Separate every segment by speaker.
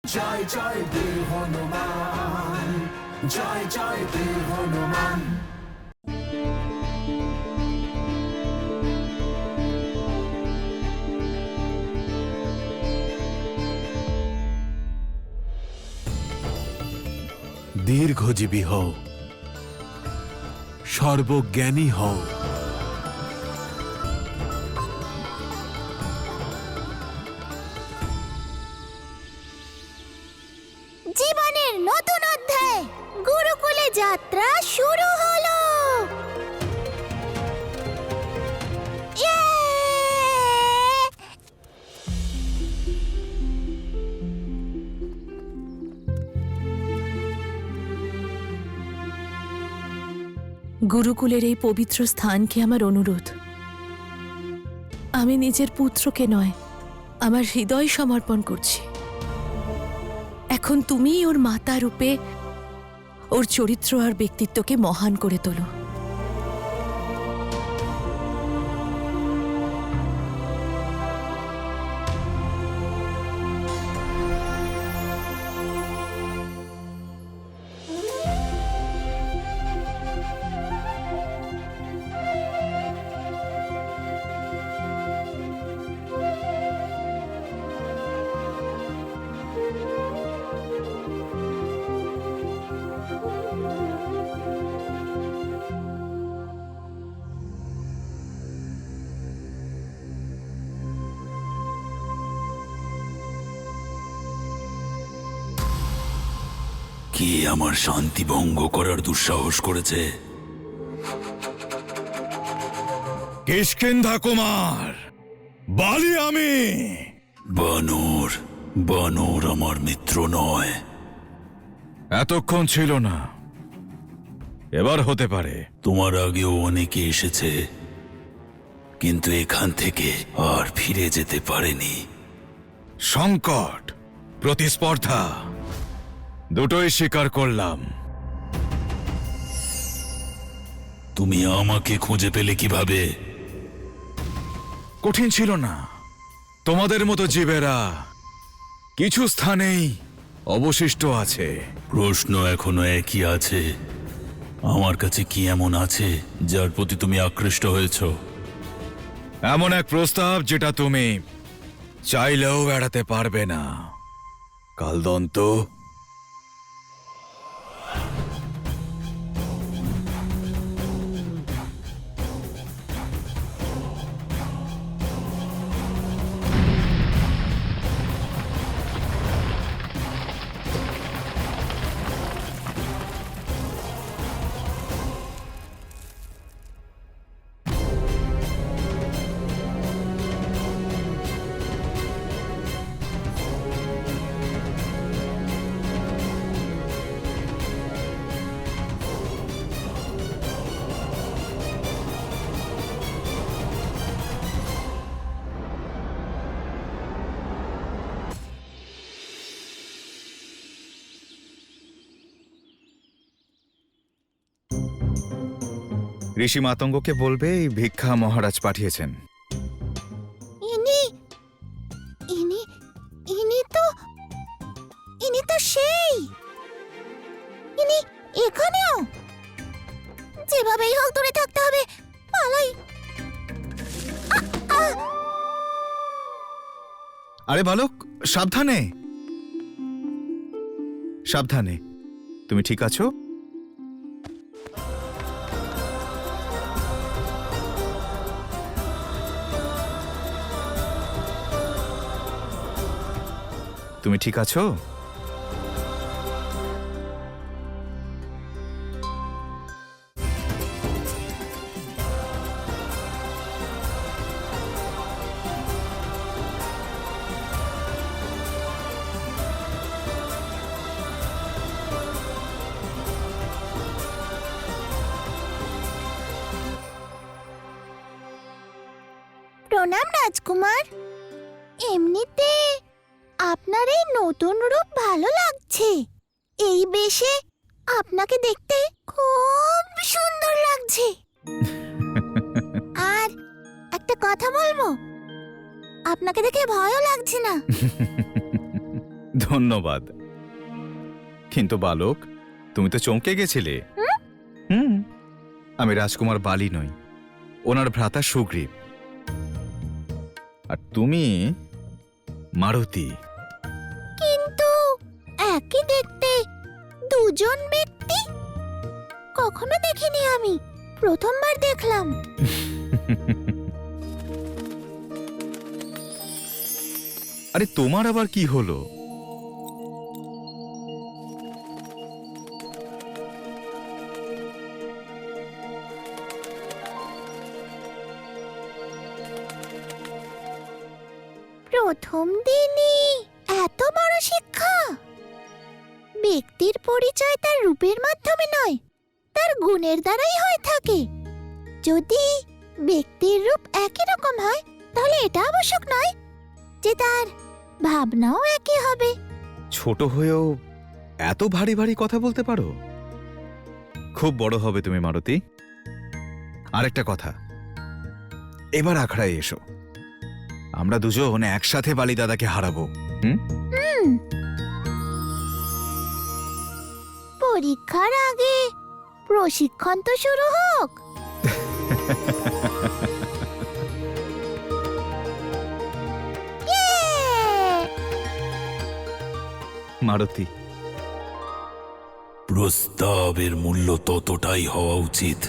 Speaker 1: জয় জয় বীর হনুমান, জয় জয় বীর হনুমান।
Speaker 2: দীর্ঘজীবী হও, সর্বজ্ঞানী হও।
Speaker 3: জীবনের নতুন অধ্যায়, গুরুকুলে যাত্রা শুরু হলো। ইয়ে!
Speaker 4: গুরুকুলের এই পবিত্র স্থানকে আমার অনুরোধ, আমি নিজের পুত্রকে নয়, আমার হৃদয় সমর্পণ করছি। এখন তুমিই ওর মাতা রূপে ওর চরিত্র আর ব্যক্তিত্বকে মহান করে তোলো।
Speaker 5: কি আমার শান্তি ভঙ্গ করার দুঃসাহস করেছে?
Speaker 6: কিষ্কিন্ধা কুমার, বালি আমি।
Speaker 5: বানর, বানর আমার মিত্র নয়।
Speaker 6: এতক্ষণ ছিল না, এবার হতে পারে।
Speaker 5: তোমার আগেও অনেকে এসেছে, কিন্তু এখান থেকে আর ফিরে যেতে পারেনি।
Speaker 6: সংকট, প্রতিস্পর্ধা দুটোই স্বীকার করলাম।
Speaker 5: তুমি আমাকে খুঁজে পেলে কিভাবে?
Speaker 6: কঠিন ছিল না। তোমাদের মতো জীবেরা কিছু স্থানেই অবশিষ্ট আছে।
Speaker 5: প্রশ্ন এখনো একই আছে। আমার কাছে কি এমন আছে যার প্রতি তুমি আকৃষ্ট হয়েছ?
Speaker 6: এমন এক প্রস্তাব যেটা তুমি চাইলেও এড়াতে পারবে না। কালদন্ত, ঋষি মাতঙ্গকে বলবে এই ভিক্ষা মহারাজ পাঠিয়েছেন।
Speaker 3: ইনি ইনি ইনি তো ইনি তো সেই ইনি এখানেও। যেভাবেই হোক দূরে থাকতে হবে, পালাই।
Speaker 6: আরে বালক, সাবধানে সাবধানে। তুমি ঠিক আছো? তুমি ঠিক আছো?
Speaker 3: প্রণাম রাজকুমার। এমনিতে আপনার এই নতুন রূপ ভালো লাগছে। এই বেশে আপনাকে দেখতে খুব সুন্দর লাগছে। আর একটা কথা বলবো, আপনাকে দেখে ভয়ও লাগছে না।
Speaker 6: ধন্যবাদ। কিন্তু বালক, তুমি তো চমকে গেছিলে। আমি রাজকুমার বালি নই, ওনার ভ্রাতা সুগ্রীব। আর তুমি মারুতি।
Speaker 3: কিন্তু একই দেখতে, দুজন ব্যক্তি। কখনো দেখিনি আমি, প্রথমবার দেখলাম।
Speaker 6: আরে তোমার আবার কি হলো?
Speaker 3: প্রথম দিনই এত বড় শিক্ষা! ব্যক্তির পরিচয় তার রূপের মাধ্যমে নয়, তার গুণের দ্বারাই হয়ে থাকে। যদি ব্যক্তির রূপ একই রকম হয়, তাহলে এটা আবশ্যক নয় যে তার ভাবনাও একই হবে।
Speaker 6: ছোট হয়েও এত ভারী ভারী কথা বলতে পারো? খুব বড় হবে তুমি মারুতি। আরেকটা কথা, এবার আখড়ায় এসো, আমরা দুজন একসাথে বালি দাদাকে হারাবো।
Speaker 3: পরীক্ষার আগে প্রশিক্ষণ তো শুরু হোক।
Speaker 6: মারুতি,
Speaker 5: প্রস্তাবের মূল্য ততটাই হওয়া উচিত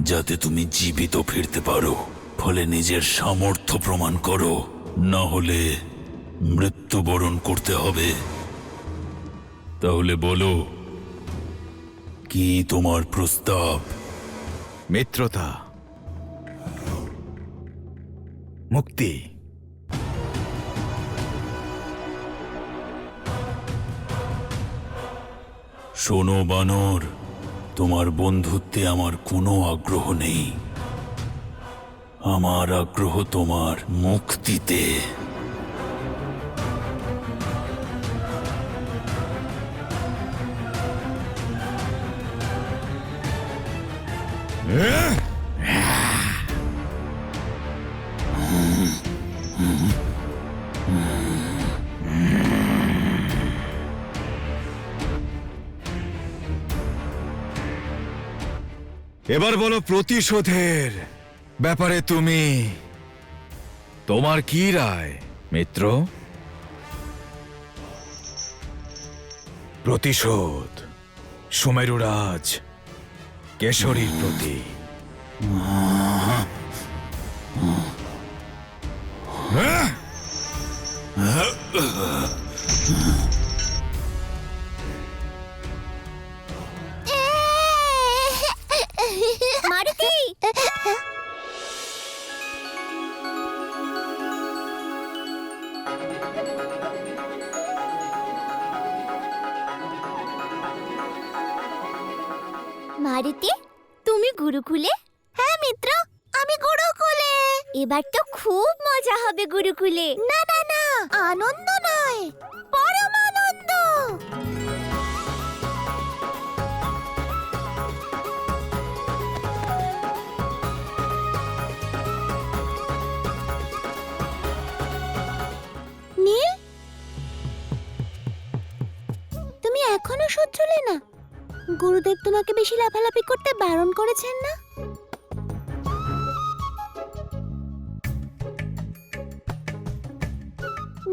Speaker 5: যাতে তুমি জীবিত ফিরতে পারো, ফলে নিজের সামর্থ্য প্রমাণ করো, না হলে মৃত্যুবরণ করতে হবে। তাহলে বলো, কি তোমার প্রস্তাব?
Speaker 6: মিত্রতা, মুক্তি।
Speaker 5: শোনো বানর, তোমার বন্ধুত্বে আমার কোনো আগ্রহ নেই। আমার আগ্রহ তোমার মুক্তিতে।
Speaker 6: এবার বলো, প্রতিশোধের ব্যাপারে তোমার কি রায় মিত্র? প্রতিশোধ সুমেরুরাজ কেশরীর প্রতি।
Speaker 3: মারুতি!
Speaker 7: মারুতি, তুমি গুরুকুলে?
Speaker 3: হ্যাঁ মিত্র, আমি গুরুকুলে।
Speaker 7: এবার তো খুব মজা হবে গুরুকুলে।
Speaker 3: না না না, আনন্দ নয়, পরম আনন্দ। নীল, তুমি এখনো শুধরলে না? গুরুদেব তোমাকে বেশি লাফালাফি করতে বারণ করেছেন না?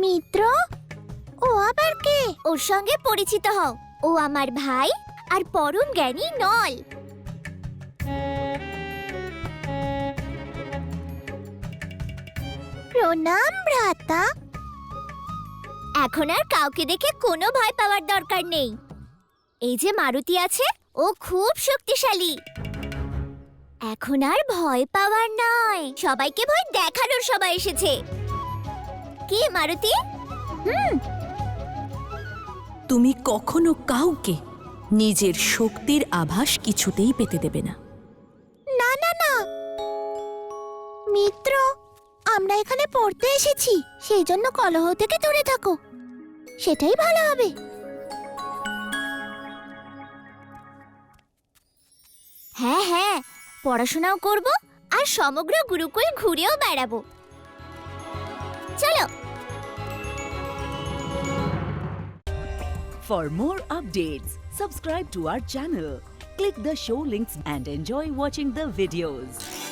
Speaker 3: মিত্র, ও আবার কে?
Speaker 7: ওর সঙ্গে পরিচিত হও, ও আমার ভাই আর পরম জ্ঞানী নল।
Speaker 3: প্রণাম ভ্রাতা।
Speaker 7: এখন আর কাউকে দেখে কোনো ভয় পাওয়ার দরকার নেই। এই যে মারুতি আছে, ও খুব শক্তিশালী। এখন আর ভয় পাওয়ার নয়, সবাইকে ভয় দেখানোর সময় এসেছে। কি মারুতি?
Speaker 4: তুমি কখনো কাউকে নিজের শক্তির আভাস কিছুতেই পেতে দেবে না।
Speaker 3: না না না মিত্র, আমরা এখানে পড়তে এসেছি, সেই জন্য কলহ থেকে দূরে থাকো, সেটাই ভালো হবে।
Speaker 7: হ্যাঁ হ্যাঁ, পড়াশোনাও করব আর সমগ্র গুরুকুল ঘুরেও বেড়াবো। চলো।
Speaker 8: For more updates, subscribe to our channel, click the show links and enjoy watching the videos.